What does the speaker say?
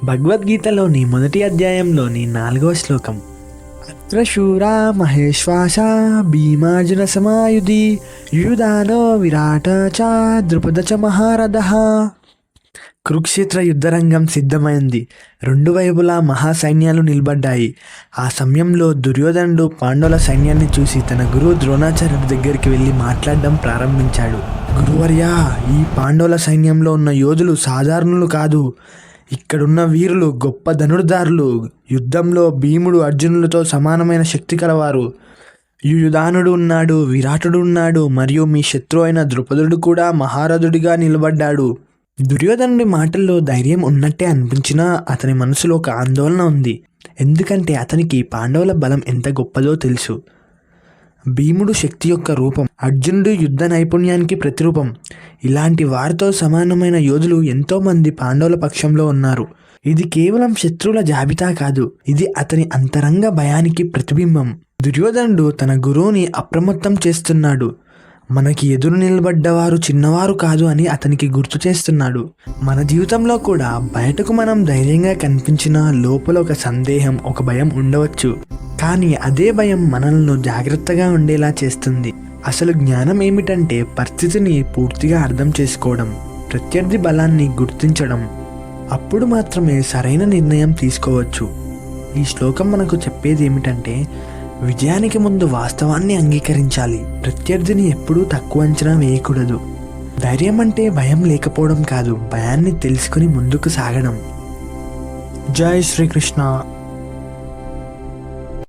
భగవద్గీతలోని మొదటి అధ్యాయంలోని 4వ శ్లోకం. అత్ర శూరా మహేశ్వాస భీమార్జున సమాయుధి యుయుధానో విరాట చ ద్రుపద చ మహారథః. కురుక్షేత్ర యుద్ధరంగం సిద్ధమైంది. రెండు వైపులా మహాసైన్యాలు నిలబడ్డాయి. ఆ సమయంలో దుర్యోధనుడు పాండవుల సైన్యాన్ని చూసి తన గురువు ద్రోణాచార్యుడి దగ్గరికి వెళ్ళి మాట్లాడడం ప్రారంభించాడు. గురువర్యా, ఈ పాండవుల సైన్యంలో ఉన్న యోధులు సాధారణులు కాదు. ఇక్కడున్న వీరులు గొప్ప ధనుర్ధారులు. యుద్ధంలో భీముడు అర్జునులతో సమానమైన శక్తి కలవారు. యుయుధానుడు ఉన్నాడు, విరాటుడు ఉన్నాడు, మరియు మీ శత్రువు అయిన ద్రుపదుడు కూడా మహారథుడిగా నిలబడ్డాడు. దుర్యోధనుడి మాటల్లో ధైర్యం ఉన్నట్టే అనిపించినా అతని మనసులో ఒక ఆందోళన ఉంది. ఎందుకంటే అతనికి పాండవుల బలం ఎంత గొప్పదో తెలుసు. భీముడు శక్తి యొక్క రూపం, అర్జునుడు యుద్ధ నైపుణ్యానికి ప్రతిరూపం. ఇలాంటి వారితో సమానమైన యోధులు ఎంతోమంది పాండవుల పక్షంలో ఉన్నారు. ఇది కేవలం శత్రువుల జాబితా కాదు, ఇది అతని అంతరంగ భయానికి ప్రతిబింబం. దుర్యోధనుడు తన గురువుని అప్రమత్తం చేస్తున్నాడు. మనకి ఎదురు నిలబడ్డవారు చిన్నవారు కాదు అని అతనికి గుర్తు చేస్తున్నాడు. మన జీవితంలో కూడా బయటకు మనం ధైర్యంగా కనిపించినా లోపల ఒక సందేహం, ఒక భయం ఉండవచ్చు. కానీ అదే భయం మనల్ని జాగ్రత్తగా ఉండేలా చేస్తుంది. అసలు జ్ఞానం ఏమిటంటే పరిస్థితిని పూర్తిగా అర్థం చేసుకోవడం, ప్రత్యర్థి బలాన్ని గుర్తించడం. అప్పుడు మాత్రమే సరైన నిర్ణయం తీసుకోవచ్చు. ఈ శ్లోకం మనకు చెప్పేది ఏమిటంటే విజయానికి ముందు వాస్తవాన్ని అంగీకరించాలి. ప్రత్యర్థిని ఎప్పుడూ తక్కువ అంచనా వేయకూడదు. ధైర్యం అంటే భయం లేకపోవడం కాదు, భయాన్ని తెలుసుకుని ముందుకు సాగడం. జై శ్రీకృష్ణ.